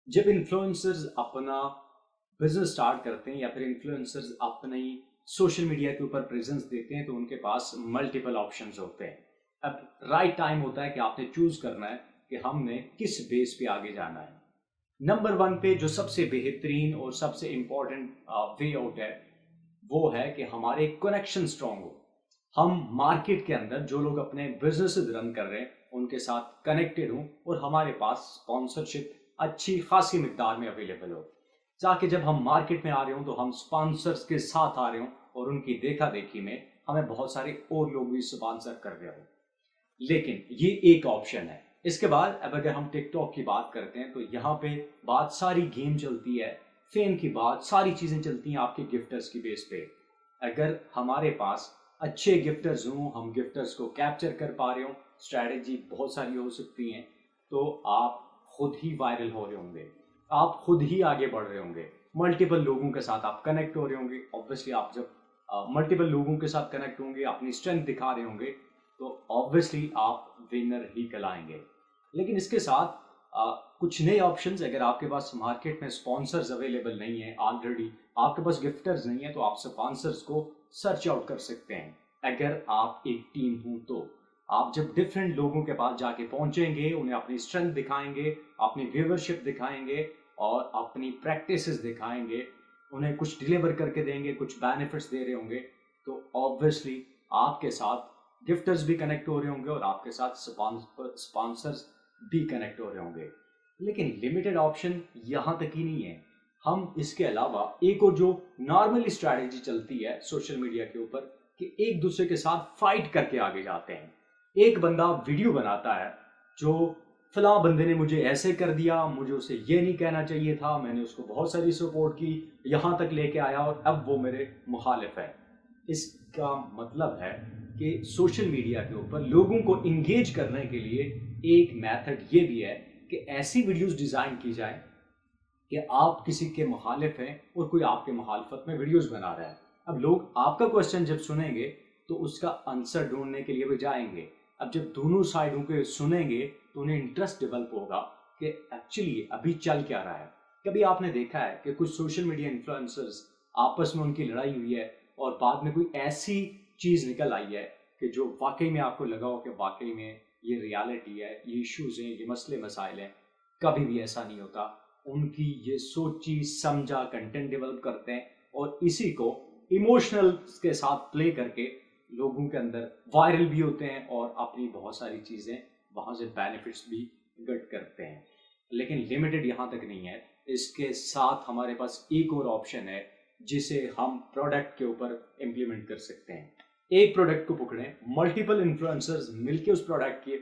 जब इन्फ्लुएंसर्स अपना business start करते हैं या फिर इन्फ्लुएंसर्स अपनी सोशल मीडिया के ऊपर प्रेजेंस देते हैं तो उनके पास मल्टीपल ऑप्शंस होते हैं। अब राइट टाइम होता है कि आपने चूज करना है कि हमने किस बेस पे आगे जाना है। नंबर वन पे जो सबसे बेहतरीन और सबसे इंपॉर्टेंट वे आउट है वो है कि हमारे कनेक्शन स्ट्रांग हो। हम मार्केट के अंदर जो लोग अपने बिजनेस रन कर रहे हैं उनके साथ कनेक्टेड हों और हमारे पास स्पॉन्सरशिप अच्छी खासी मिकदार में अवेलेबल हो, ताकि जब हम मार्केट में आ रहे हों तो हम स्पॉन्सर्स के साथ आ रहे हों और उनकी देखा देखी में हमें बहुत सारे और लोग भी स्पॉन्सर कर रहे हो। लेकिन ये एक ऑप्शन है। इसके बाद अब अगर हम टिकटॉक की बात करते हैं तो यहाँ पे बात सारी गेम चलती है, फेम की बात सारी चीजें चलती हैं आपके गिफ्टर्स की बेस पे। अगर हमारे पास अच्छे गिफ्टर्स हों, हम गिफ्टर्स को कैप्चर कर पा रहे हो, स्ट्रैटेजी बहुत सारी हो सकती हैं, तो आप खुद ही वायरल हो रहे होंगे, आप खुद ही आगे बढ़ रहे होंगे, मल्टीपल लोगों के साथ आप कनेक्ट हो रहे होंगे। ऑब्वियसली आप जब मल्टीपल लोगों के साथ कनेक्ट होंगे, अपनी स्ट्रेंथ दिखा रहे होंगे, तो ऑब्वियसली आप विनर ही कहलाएंगे। लेकिन इसके साथ कुछ नए ऑप्शंस, अगर आपके पास मार्केट में स्पॉन्सर्स अवेलेबल नहीं है, ऑलरेडी आपके पास गिफ्टर्स नहीं है, तो आप स्पॉन्सर्स को सर्च आउट कर सकते हैं। अगर आप एक टीम हो तो आप जब डिफरेंट लोगों के पास जाके पहुंचेंगे, उन्हें अपनी स्ट्रेंथ दिखाएंगे, अपनी व्यूवरशिप दिखाएंगे और अपनी प्रैक्टिसेस दिखाएंगे, उन्हें कुछ डिलीवर करके देंगे, कुछ बेनिफिट्स दे रहे होंगे, तो ऑब्वियसली आपके साथ गिफ्टर्स भी कनेक्ट हो रहे होंगे और आपके साथ स्पॉन्सर्स भी कनेक्ट हो रहे होंगे। लेकिन लिमिटेड ऑप्शन यहाँ तक ही नहीं है। हम इसके अलावा एक और जो नॉर्मली स्ट्रैटेजी चलती है सोशल मीडिया के ऊपर कि एक दूसरे के साथ फाइट करके आगे जाते हैं। एक बंदा वीडियो बनाता है जो फलां बंदे ने मुझे ऐसे कर दिया, मुझे उसे ये नहीं कहना चाहिए था, मैंने उसको बहुत सारी सपोर्ट की, यहाँ तक लेके आया और अब वो मेरे मुखालिफ है। इसका मतलब है कि सोशल मीडिया के ऊपर लोगों को इंगेज करने के लिए एक मेथड ये भी है कि ऐसी वीडियोस डिज़ाइन की जाए कि आप किसी के मुखालिफ हैं और कोई आपके मुखालफत में वीडियोस बना रहा है। अब लोग आपका क्वेश्चन जब सुनेंगे तो उसका आंसर ढूंढने के लिए वो जाएंगे। अब जब दोनों साइडों के सुनेंगे तो उन्हें इंटरेस्ट डेवलप होगा कि एक्चुअली अभी चल क्या रहा है। कभी आपने देखा है कि कुछ सोशल मीडिया इन्फ्लुएंसर्स आपस में उनकी लड़ाई हुई है और बाद में कोई ऐसी चीज़ निकल आई है कि जो वाकई में आपको लगा हो कि वाकई में ये रियलिटी है, ये इश्यूज हैं, ये मसले मसाइल हैं? कभी भी ऐसा नहीं होता। उनकी ये सोची समझा कंटेंट डेवलप करते हैं और इसी को इमोशनल के साथ प्ले करके लोगों के अंदर वायरल भी होते हैं और अपनी बहुत सारी चीज़ें वहाँ से बेनिफिट्स भी गेट करते हैं। लेकिन लिमिटेड यहाँ तक नहीं है। इसके साथ हमारे पास एक और ऑप्शन है जिसे हम प्रोडक्ट के ऊपर इम्प्लीमेंट कर सकते हैं। एक प्रोडक्ट को पकड़ें, मल्टीपल इन्फ्लुएंसर्स मिलकर उस प्रोडक्ट के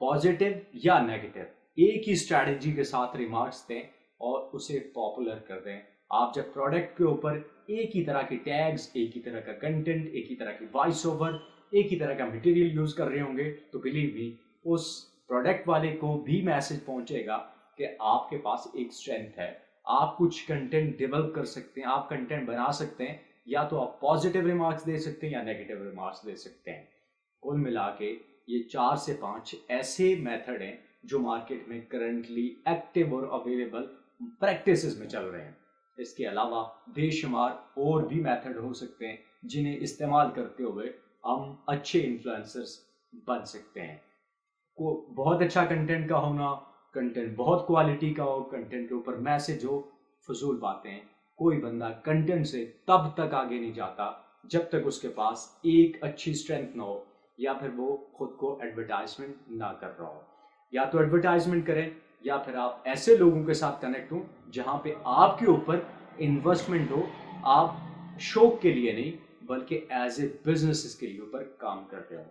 पॉजिटिव या नेगेटिव एक ही स्ट्रैटेजी के साथ रिमार्क्स दें और उसे पॉपुलर कर दें। आप जब प्रोडक्ट के ऊपर एक ही तरह के टैग्स, एक ही तरह का कंटेंट, एक ही तरह की वॉइस ओवर, एक ही तरह का मटेरियल यूज कर रहे होंगे तो बिलीव मी उस प्रोडक्ट वाले को भी मैसेज पहुंचेगा कि आपके पास एक स्ट्रेंथ है, आप कुछ कंटेंट डेवलप कर सकते हैं, आप कंटेंट बना सकते हैं, या तो आप पॉजिटिव रिमार्क्स दे सकते हैं या नेगेटिव रिमार्क्स दे सकते हैं। कुल मिला के ये 4 से 5 ऐसे मेथड हैं जो मार्केट में करंटली एक्टिव और अवेलेबल प्रैक्टिसेस में चल रहे हैं। इसके अलावा बेशुमार और भी मेथड हो सकते हैं जिन्हें इस्तेमाल करते हुए हम अच्छे इन्फ्लुएंसर्स बन सकते हैं। को बहुत अच्छा कंटेंट का होना, कंटेंट बहुत क्वालिटी का हो, कंटेंट के ऊपर मैसेज हो, फजूल बातें। कोई बंदा कंटेंट से तब तक आगे नहीं जाता जब तक उसके पास एक अच्छी स्ट्रेंथ ना हो या फिर वो खुद को एडवर्टाइजमेंट ना कर रहा हो। या तो एडवर्टाइजमेंट करें या फिर आप ऐसे लोगों के साथ कनेक्ट हो जहां पे आपके ऊपर इन्वेस्टमेंट हो, आप शौक के लिए नहीं बल्कि एज ए बिजनेस इसके लिए ऊपर काम कर रहे हो।